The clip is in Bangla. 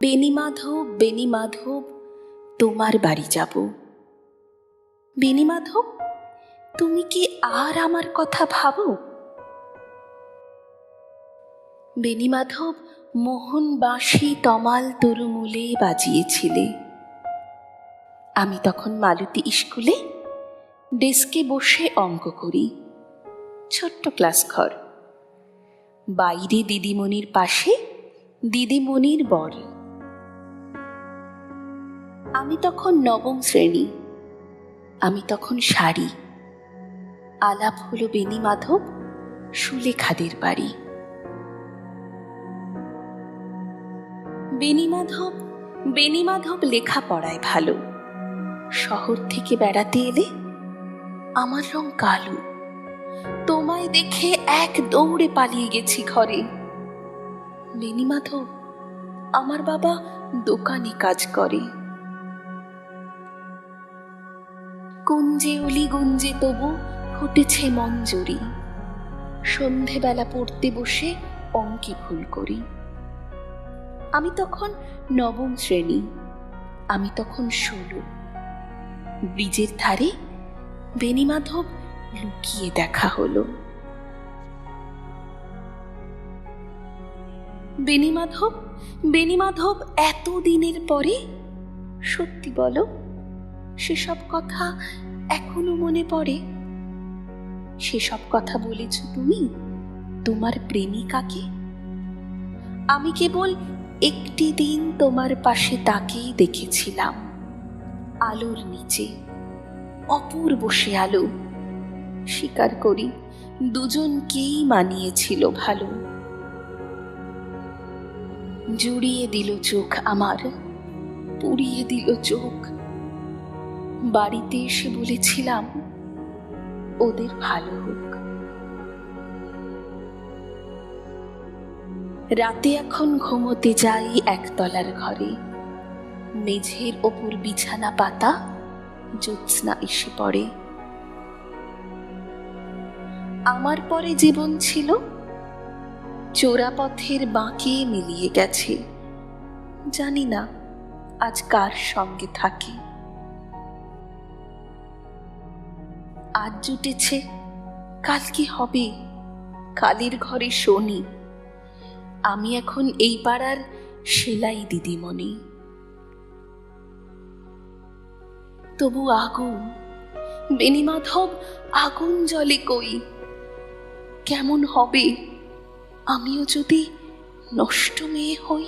বেণীমাধব, বেণীমাধব, তোমার বাড়ি যাব। বেণীমাধব, তুমি কি আর আমার কথা ভাবো? বেণীমাধব মোহন বাঁশি তমাল তরুমূলে বাজিয়েছিলে। আমি তখন মালতী স্কুলে ডেস্কে বসে অঙ্ক করি। ছোট্ট ক্লাস ঘর, বাইরে দিদিমণির পাশে দিদিমণির বর। আমি তখন নবম শ্রেণী, আমি তখন শাড়ি। আলাপ হলো বেণীমাধব সুলেখাদের বাড়ি। বেণীমাধব, বেণীমাধব লেখাপড়ায় ভালো। শহর থেকে বেড়াতে এলে আমার রং কালো। তোমায় দেখে এক দৌড়ে পালিয়ে গেছি ঘরে। বেণীমাধব, আমার বাবা দোকানে কাজ করে। কুঞ্জে অলি গুঞ্জে তবু ফুটেছে মঞ্জরি। সন্ধেবেলা পড়তে বসে অঙ্কে ভুল করি। আমি তখন নবম শ্রেণী, আমি তখন 16। ব্রিজের ধারে বেণীমাধব লুকিয়ে দেখা হলো। বেণীমাধব, বেণীমাধব, এত দিনের পরে সত্যি বলো, সেসব কথা এখনো মনে পড়ে? সেসব কথা বলেছ তুমি তোমার প্রেমিকাকে? আমি কেবল একটি দিন তোমার পাশে তাকেই দেখেছিলাম, আলোর নিচে, অপূর্ব সে আলো। স্বীকার করি, দুজনকেই মানিয়েছিল ভালো। জুড়িয়ে দিল চোখ আমার, পুড়িয়ে দিল চোখ। বাড়িতে এসে বলেছিলাম ওদের ভালো হোক। রাতে এখন ঘুমোতে যাই একতলার ঘরে। মেঝের ওপর বিছানা পাতা, জ্যোৎস্না এসে পড়ে। আমার পরে জীবন ছিল চোরাপথের বাঁকে মিলিয়ে গেছে। জানি না আজ কার সঙ্গে থাকি। আজ জুটেছে, কাল কি হবে? কালের ঘরে শনি। আমি এখন এই পাড়ার সেলাই দিদিমণি। তবু আগুন, বেণীমাধব, আগুন জ্বলে কই? কেমন হবে আমিও যদি নষ্ট মেয়ে হই?